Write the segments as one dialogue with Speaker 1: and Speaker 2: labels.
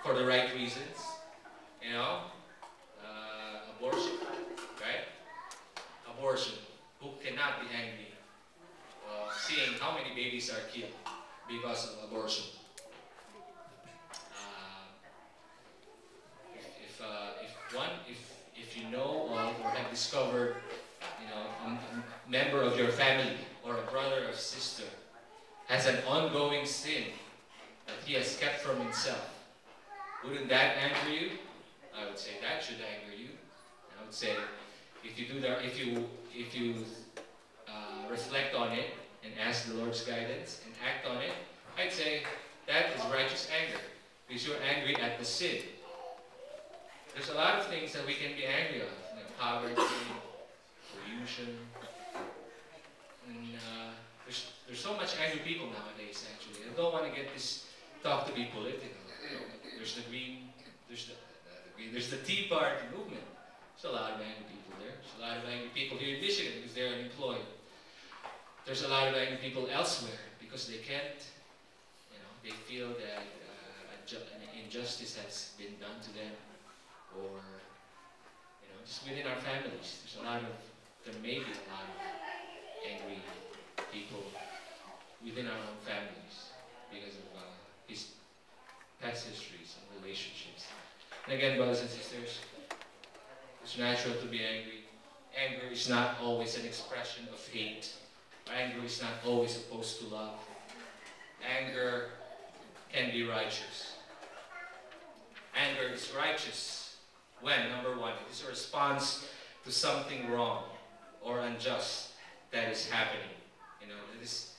Speaker 1: for the right reasons. You know, abortion, right? Abortion. Who cannot be angry seeing how many babies are killed because of abortion? If you know of or have discovered, you know, a member of your family or a brother or sister has an ongoing sin that he has kept from himself, wouldn't that anger you? I would say that should anger you. I would say if you do that, if you reflect on it and ask the Lord's guidance and act on it, I'd say that is righteous anger because you're angry at the sin. There's a lot of things that we can be angry of, like poverty, pollution, and there's so much angry people nowadays. Actually, I don't want to get this talk to be political. There's the green, there's the Tea Party movement. There's a lot of angry people there. There's a lot of angry people here in Michigan because they're unemployed. There's a lot of angry people elsewhere because they can't, you know, they feel that an injustice has been done to them, or, you know, just within our families. There may be a lot of angry people within our own families because of his past histories and relationships. And again, brothers and sisters, it's natural to be angry. Anger is not always an expression of hate. Anger is not always opposed to love. Anger can be righteous. Anger is righteous when, number one, it is a response to something wrong or unjust that is happening. You know, that is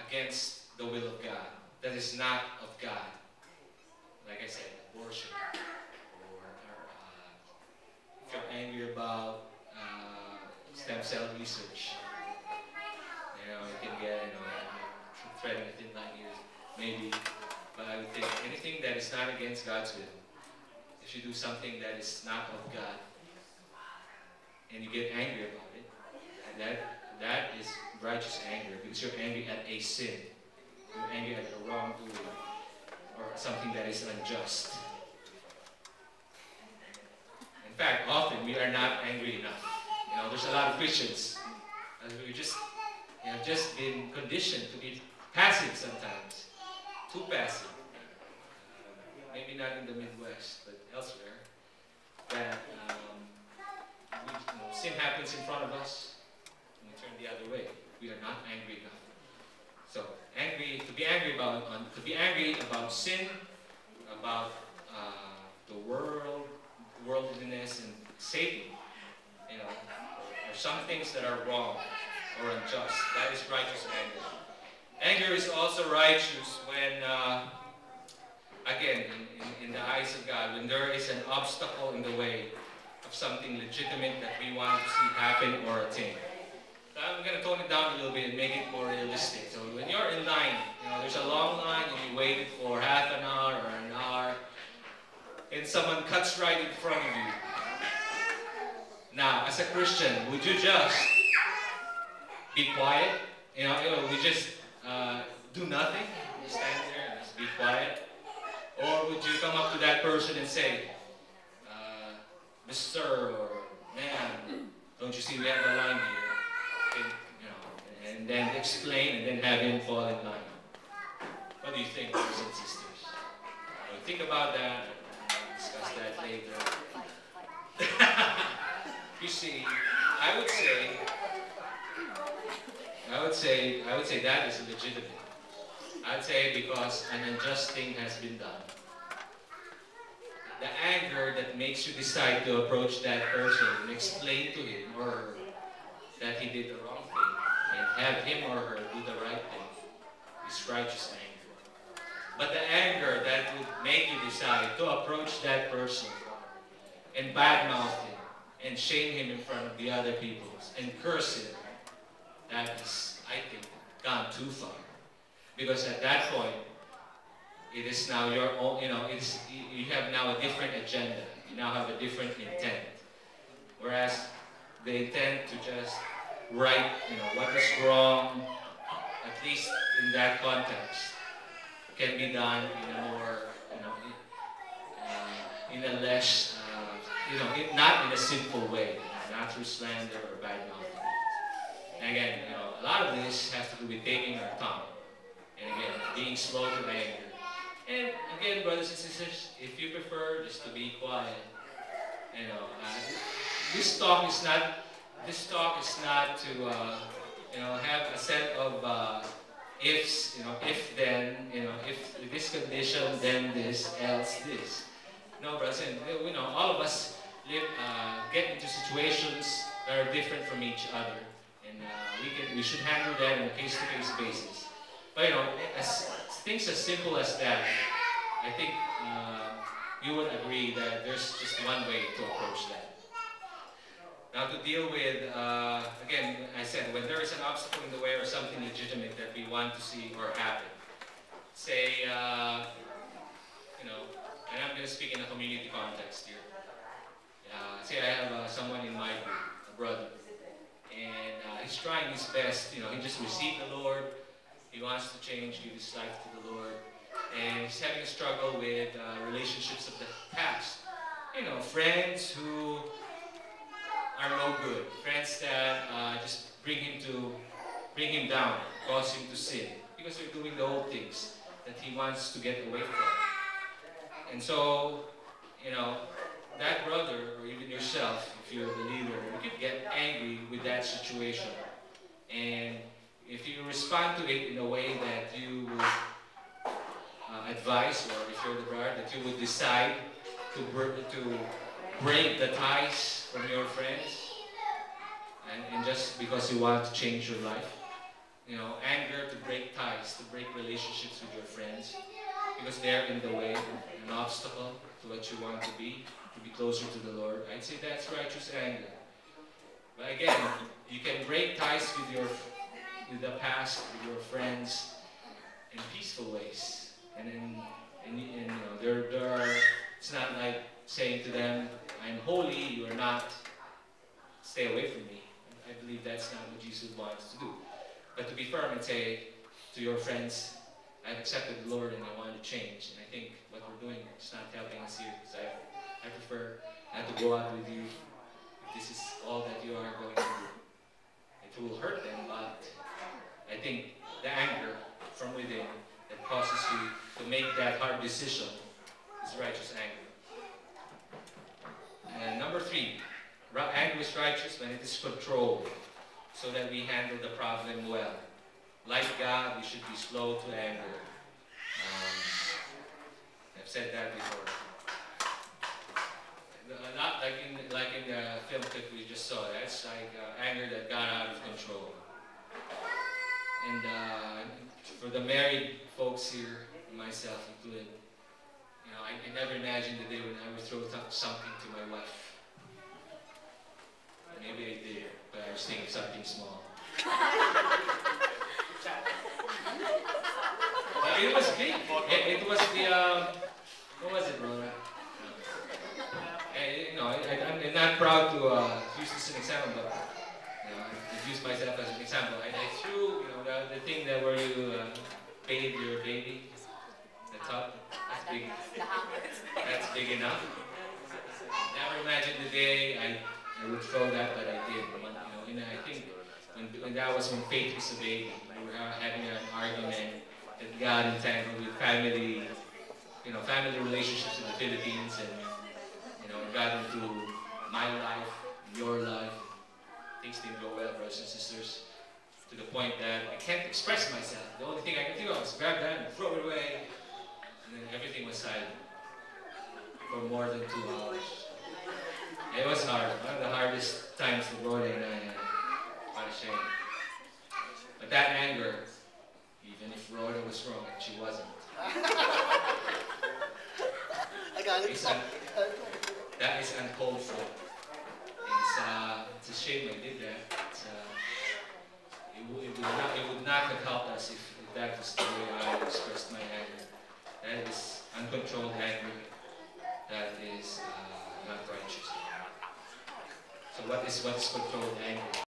Speaker 1: against the will of God. That is not of God. Like I said, abortion, or if you're angry about stem cell research, you know, you can get, you know, threading a thin line here, maybe. But I would think anything that is not against God's will, if you do something that is not of God, and you get angry about it, and that is righteous anger, because you're angry at a sin. You're angry at a wrongdoing, or something that is unjust. In fact, often we are not angry enough. You know, there's a lot of Christians, and we have just been conditioned to be passive sometimes, too passive. Maybe not in the Midwest, but elsewhere. That sin happens in front of us, and we turn the other way. We are not angry enough. So, to be angry about sin, about the world, worldliness, and Satan, you know, or some things that are wrong or unjust. That is righteous anger. Anger is also righteous when, again, in the eyes of God, when there is an obstacle in the way of something legitimate that we want to see happen or attain. So I'm going to tone it down a little bit and make it more realistic. So when you're in line, you know, there's a long line and you waited for half an hour or an hour, and someone cuts right in front of you. Now, as a Christian, would you just be quiet? You know, we just do nothing, just stand there and just be quiet? Or would you come up to that person and say, Mr. or ma'am, don't you see we have a line here? And, you know, and then explain and then have him fall in line. What do you think, brothers and sisters? Well, think about that. Discuss that later. You see, I would say that is legitimate. I'd say because an unjust thing has been done. The anger that makes you decide to approach that person and explain to him or her that he did the wrong thing and have him or her do the right thing is righteous anger. But the anger that would make you decide to approach that person and badmouth him and shame him in front of the other people and curse him, that is, I think, gone too far. Because at that point, it is now your own, you know, you have now a different agenda. You now have a different intent. Whereas the intent to just right, you know, what is wrong, at least in that context, can be done in a more, you know, in a less, not in a sinful way, not through slander or bad mouthing. And again, a lot of this has to do with taming our tongue. And again, being slow to anger. And again, brothers and sisters, if you prefer just to be quiet, this talk is not to have a set of ifs, if then, if this condition, then this, else this. No, brothers, and all of us get into situations that are different from each other, and we should handle that on a case-to-case basis. But things as simple as that, I think you would agree that there's just one way to approach that. Now, to deal with, again, I said, when there is an obstacle in the way or something legitimate that we want to see or happen, say, and I'm going to speak in a community context here. Say I have someone in my group, a brother, and he's trying his best. He just received the Lord. He wants to change, give his life to the Lord, and he's having a struggle with relationships of the past. Friends who are no good, friends that just bring him down, cause him to sin, because they're doing the old things that he wants to get away from. And so, that brother, or even yourself, if you're the leader, you could get angry with that situation. And if you respond to it in a way that you would advise, or if you're the brother, that you would decide to break the ties from your friends, and just because you want to change your life, anger to break ties, to break relationships with your friends, because they're in the way, an obstacle to what you want to be closer to the Lord. I'd say that's righteous anger. But again, you can break ties with the past, with your friends, in peaceful ways. And there are. It's not like saying to them, "I'm holy, you are not. Stay away from me." I believe that's not what Jesus wants to do. But to be firm and say to your friends, "I've accepted the Lord and I want to change." And I think what we're doing is not helping us here, because I prefer not to go out with you if this is all that you are going to do. It will hurt them, but I think the anger from within that causes you to make that hard decision is righteous anger. And number 3, anger is righteous when it is controlled, so that we handle the problem well. Like God, we should be slow to anger. I've said that before. Not like in the film clip we just saw. That's like anger that got out of control. And for the married folks here, myself included, I never imagined the day when I would throw something to my wife. Maybe I did, but I was thinking something small. But it was big. It was the, what was it, brother? I'm not proud to use this as an example, but I use myself as an example. I threw, the thing that where you bathe your baby, the tub. That's big. That's big enough. Never imagined the day I would throw that, but I did. And I think when that was when Faith was a baby, we were having an argument that got entangled with family, family relationships in the Philippines, and it got into my life, your life. Things didn't go well, brothers and sisters, to the point that I can't express myself. The only thing I can think of is grab that and throw it away, and then everything was silent for more than 2 hours. It was hard. One of the hardest times the Lord and I had. What a shame. But that anger, even if Rhoda was wrong and she wasn't, that is uncalled for. It's a shame I did that. It would not have helped us if that was the way I expressed my anger. That is uncontrolled anger. That is not righteous. So what is controlled anger?